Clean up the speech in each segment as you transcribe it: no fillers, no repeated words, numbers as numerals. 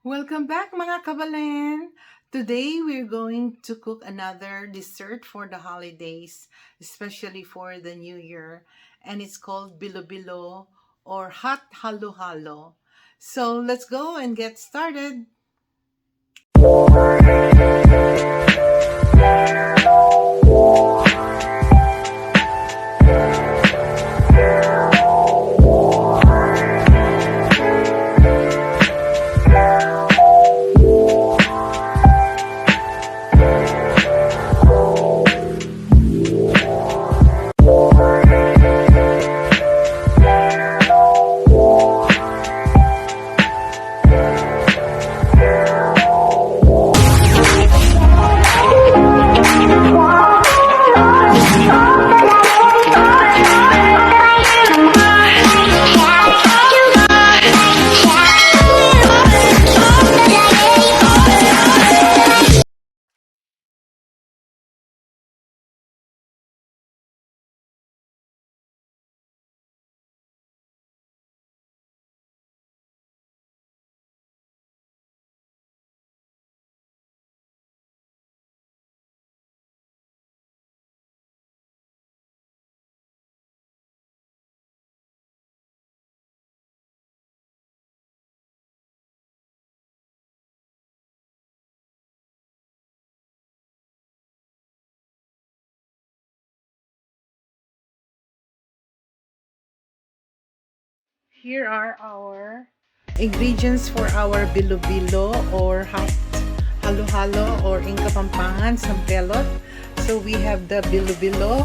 Welcome back mga kabalen! Today we're going to cook another dessert for the holidays, especially for the new year, and it's called bilo-bilo or hot halo-halo. So let's go and get started. Here are our ingredients for our bilo-bilo or hot halo-halo, or in Kapampangan, sampelot. So we have the bilo-bilo.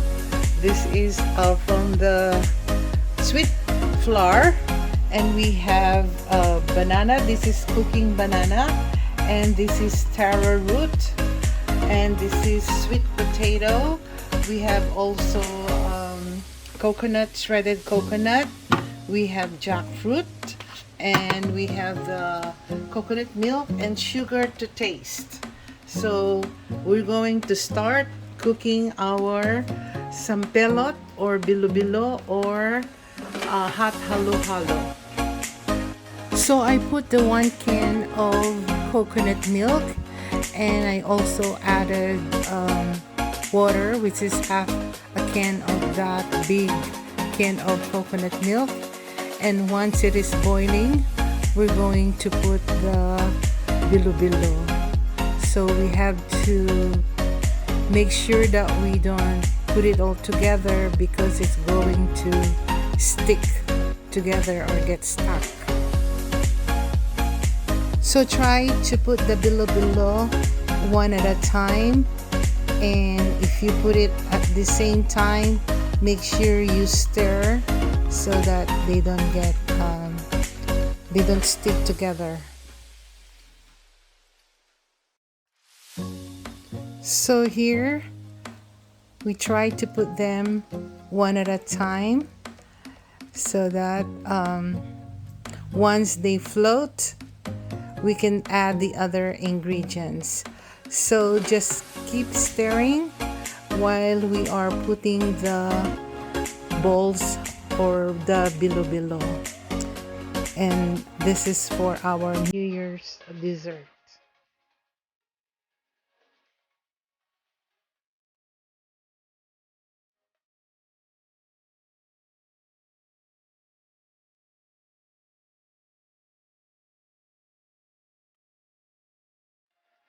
This is from the sweet flour, and we have banana. This is cooking banana, and this is taro root, and this is sweet potato. We have also coconut, shredded coconut. We have jackfruit, and we have the coconut milk and sugar to taste. So we're going to start cooking our sampelot or bilo-bilo or hot halo-halo. So I put the 1 can of coconut milk, and I also added water, which is half a can of that big can of coconut milk. And once it is boiling, we're going to put the bilo-bilo. So we have to make sure that we don't put it all together, because it's going to stick together or get stuck. So try to put the bilo-bilo one at a time, and if you put it at the same time, make sure you stir so that they don't stick together. So here we try to put them one at a time, so that once they float, we can add the other ingredients. So just keep stirring while we are putting the balls or the bilo-bilo. And this is for our New Year's dessert.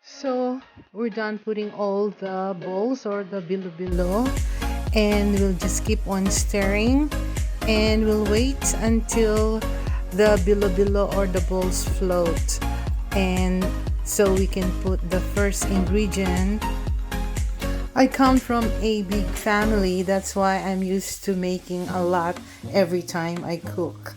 So we're done putting all the balls or the bilo-bilo, and we'll just keep on stirring, and we'll wait until the bilo-bilo or the balls float, and so we can put the first ingredient. I come from a big family, that's why I'm used to making a lot every time I cook.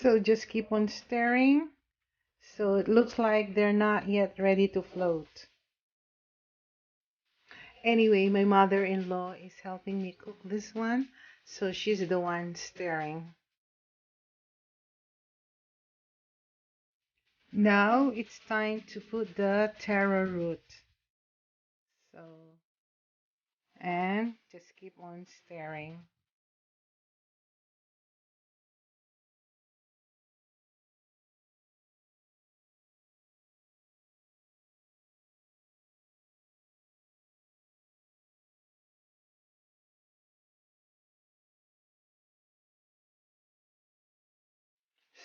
So just keep on stirring. So it looks like they're not yet ready to float. Anyway, my mother-in-law is helping me cook this one, so she's the one stirring. Now it's time to put the taro root. So, and just keep on stirring.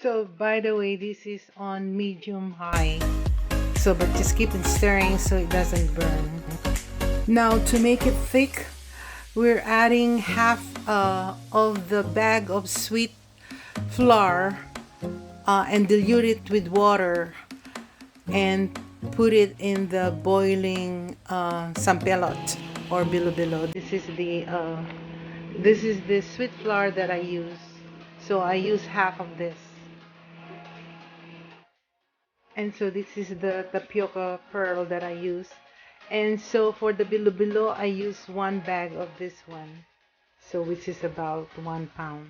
So, by the way, this is on medium high. So, but just keep it stirring so it doesn't burn. Now, to make it thick, we're adding half of the bag of sweet flour and dilute it with water and put it in the boiling sampelot or bilo-bilo. This is the sweet flour that I use. So I use half of this. And so this is the tapioca pearl that I use. And so for the bilo-bilo, I use one bag of this one. So which is about 1 pound.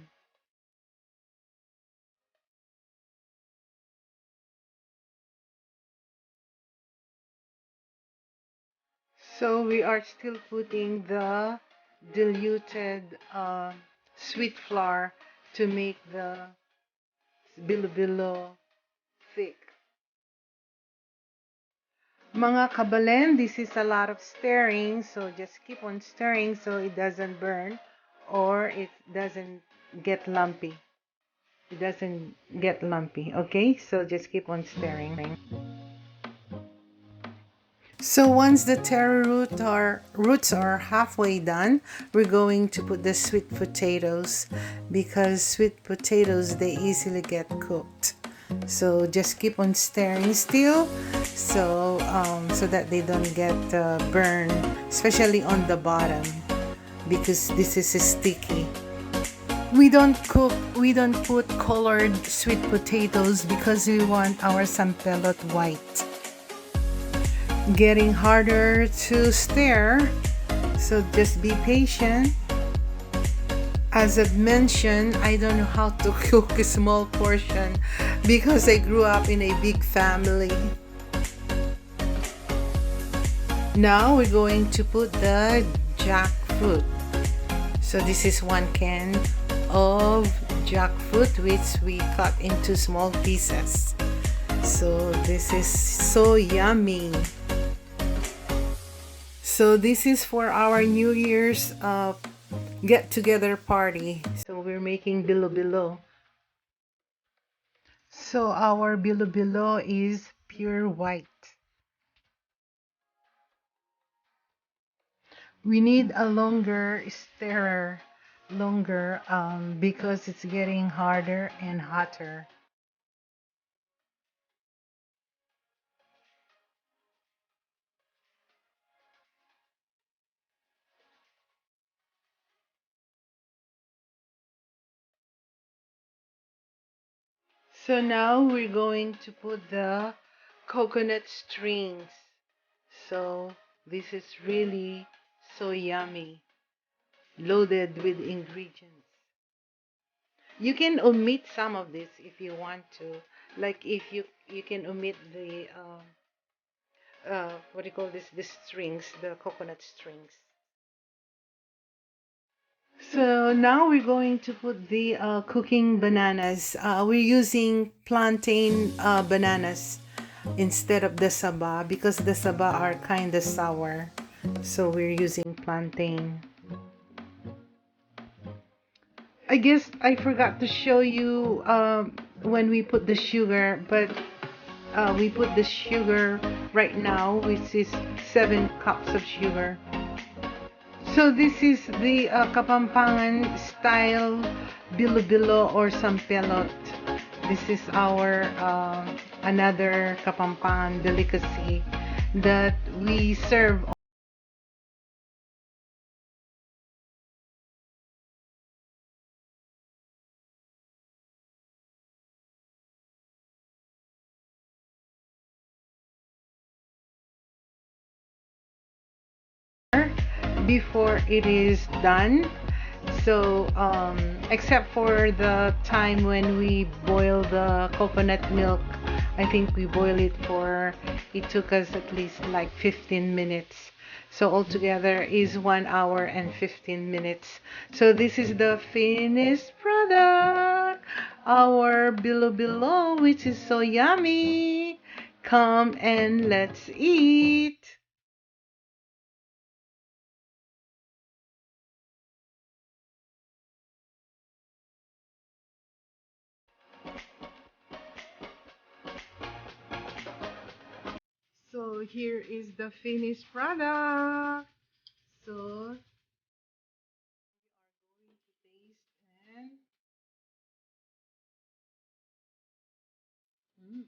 So we are still putting the diluted sweet flour to make the bilo-bilo thick. Mga kabalen, this is a lot of stirring, so just keep on stirring so it doesn't burn or it doesn't get lumpy. It doesn't get lumpy, okay? So just keep on stirring. So once the taro roots are halfway done, we're going to put the sweet potatoes because sweet potatoes, they easily get cooked. So just keep on stirring still so that they don't get burned, especially on the bottom because this is sticky. We don't put colored sweet potatoes because we want our sampelot white. Getting harder to stir, so just be patient. As I've mentioned, I don't know how to cook a small portion because I grew up in a big family. Now we're going to put the jackfruit. So this is 1 can of jackfruit which we cut into small pieces. So this is so yummy. So this is for our New Year's get-together party. So we're making bilo-bilo. So our bilo-bilo is pure white. We need a longer stirrer, because it's getting harder and hotter. So now we're going to put the coconut strings. So this is really so yummy, loaded with ingredients. You can omit some of this if you want to. Like if you can omit the what do you call this? The strings, the coconut strings. So now we're going to put the cooking bananas. We're using plantain bananas instead of the saba because the saba are kind of sour. So we're using plantain. I guess I forgot to show you when we put the sugar, but we put the sugar right now, which is 7 cups of sugar. So this is the Kapampangan style bilo-bilo or sampelot. This is our another Kapampangan delicacy that we serve before it is done. So except for the time when we boil the coconut milk, I think we boil it for, it took us at least like 15 minutes. So altogether is 1 hour and 15 minutes. So this is the finished product, our bilo-bilo, which is so yummy. Come and let's eat. So here is the finished product. So going to taste and mm,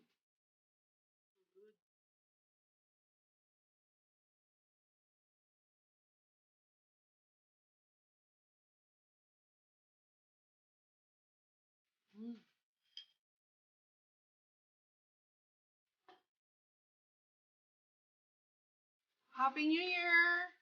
good. Mm. Happy New Year!